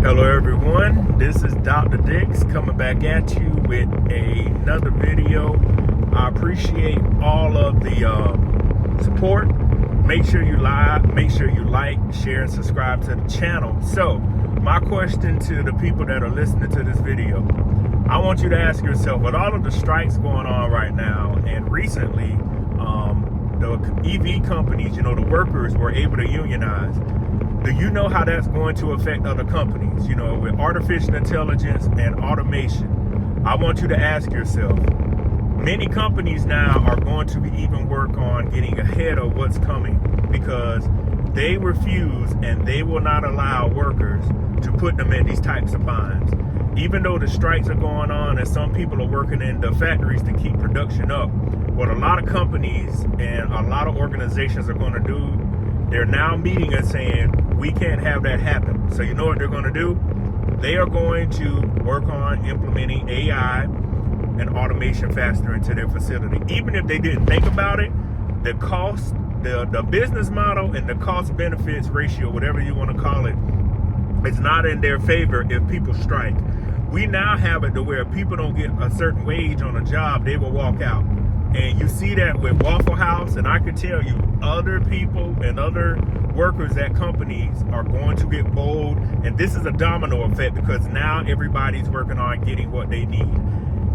Hello everyone, this is Dr. Dix coming back at you with another video. I appreciate all of the support. Make sure you like, share, and subscribe to the channel. So, my question to the people that are listening to this video, I want you to ask yourself, with all of the strikes going on right now, and recently, the EV companies, the workers were able to unionize. Do you know how that's going to affect other companies? With artificial intelligence and automation, I want you to ask yourself, many companies now are going to even work on getting ahead of what's coming because they refuse and they will not allow workers to put them in these types of binds. Even though the strikes are going on and some people are working in the factories to keep production up, what a lot of companies and a lot of organizations are going to do, they're now meeting and saying, we can't have that happen. So you know what they're going to do? They are going to work on implementing AI and automation faster into their facility. Even if they didn't think about it, the cost, the business model and the cost benefits ratio, whatever you want to call it, is not in their favor if people strike. We now have it to where people don't get a certain wage on a job, they will walk out. And you see that with Waffle House, and I can tell you, other people and other workers at companies are going to get bold, and this is a domino effect because now everybody's working on getting what they need.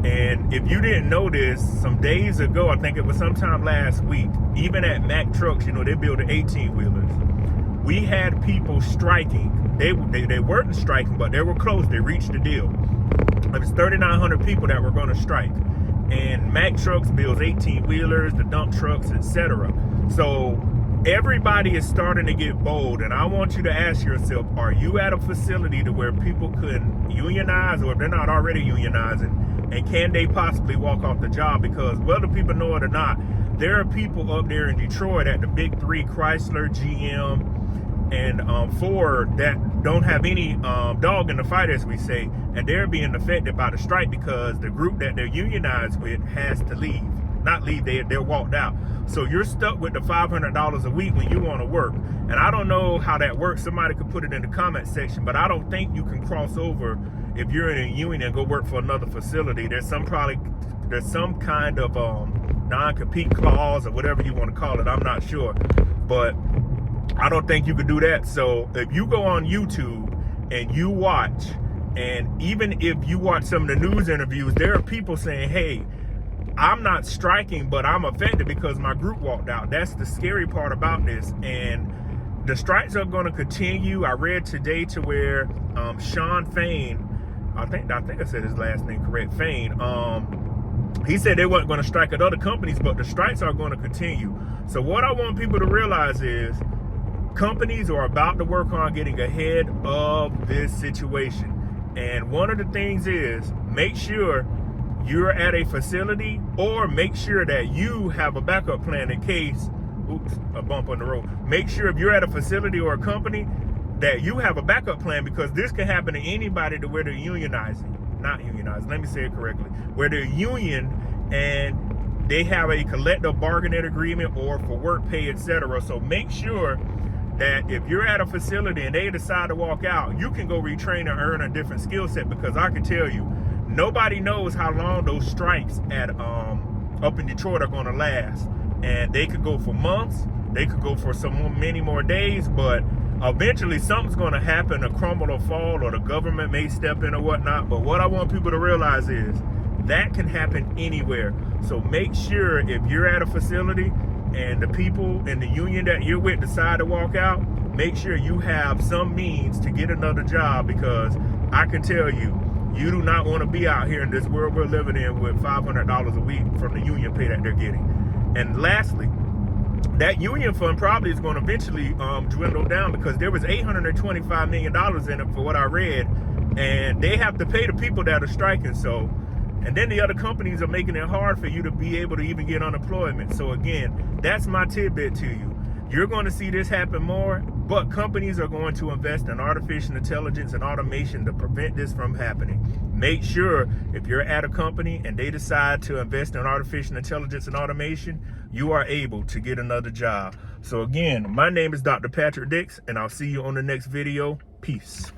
And if you didn't know this, some days ago, I think it was sometime last week, even at Mack Trucks, they build 18-wheelers. We had people striking. They weren't striking, but they were close. They reached the deal. It was 3,900 people that were going to strike. And Mack Trucks builds 18-wheelers, the dump trucks, etc. So everybody is starting to get bold, and I want you to ask yourself, are you at a facility to where people can unionize, or if they're not already unionizing, and can they possibly walk off the job? Because whether people know it or not, there are people up there in Detroit at the big three, Chrysler, GM, and Ford, that don't have any dog in the fight, as we say, and they're being affected by the strike because the group that they're unionized with has to leave. Not leave, they're walked out. So you're stuck with the $500 a week when you want to work. And I don't know how that works. Somebody could put it in the comment section, but I don't think you can cross over if you're in a union and go work for another facility. There's some kind of non-compete clause or whatever you want to call it. I'm not sure, but I don't think you could do that. So if you go on YouTube and you watch, and even if you watch some of the news interviews, there are people saying, hey, I'm not striking, but I'm affected because my group walked out. That's the scary part about this. And the strikes are going to continue. I read today to where Sean Fain, I think I said his last name correct, Fain, he said they weren't going to strike at other companies, but the strikes are going to continue. So what I want people to realize is companies are about to work on getting ahead of this situation. And one of the things is, make sure you're at a facility, or make sure that you have a backup plan in case, a bump on the road. Make sure if you're at a facility or a company that you have a backup plan, because this can happen to anybody to where they're let me say it correctly, where they're union and they have a collective bargaining agreement or for work pay, etc. So make sure that if you're at a facility and they decide to walk out, you can go retrain and earn a different skill set, because I can tell you, nobody knows how long those strikes at up in Detroit are going to last. And they could go for months, they could go for many more days, but eventually something's going to happen, a crumble or fall, or the government may step in or whatnot. But what I want people to realize is that can happen anywhere. So make sure if you're at a facility and the people in the union that you're with decide to walk out, make sure you have some means to get another job, because I can tell you, you do not want to be out here in this world we're living in with $500 a week from the union pay that they're getting. And lastly, that union fund probably is going to eventually dwindle down, because there was $825 million in it for what I read, and they have to pay the people that are striking. So, and then the other companies are making it hard for you to be able to even get unemployment. So again, that's my tidbit to you. You're going to see this happen more, but companies are going to invest in artificial intelligence and automation to prevent this from happening. Make sure if you're at a company and they decide to invest in artificial intelligence and automation, you are able to get another job. So again, my name is Dr. Patrick Dix, and I'll see you on the next video. Peace.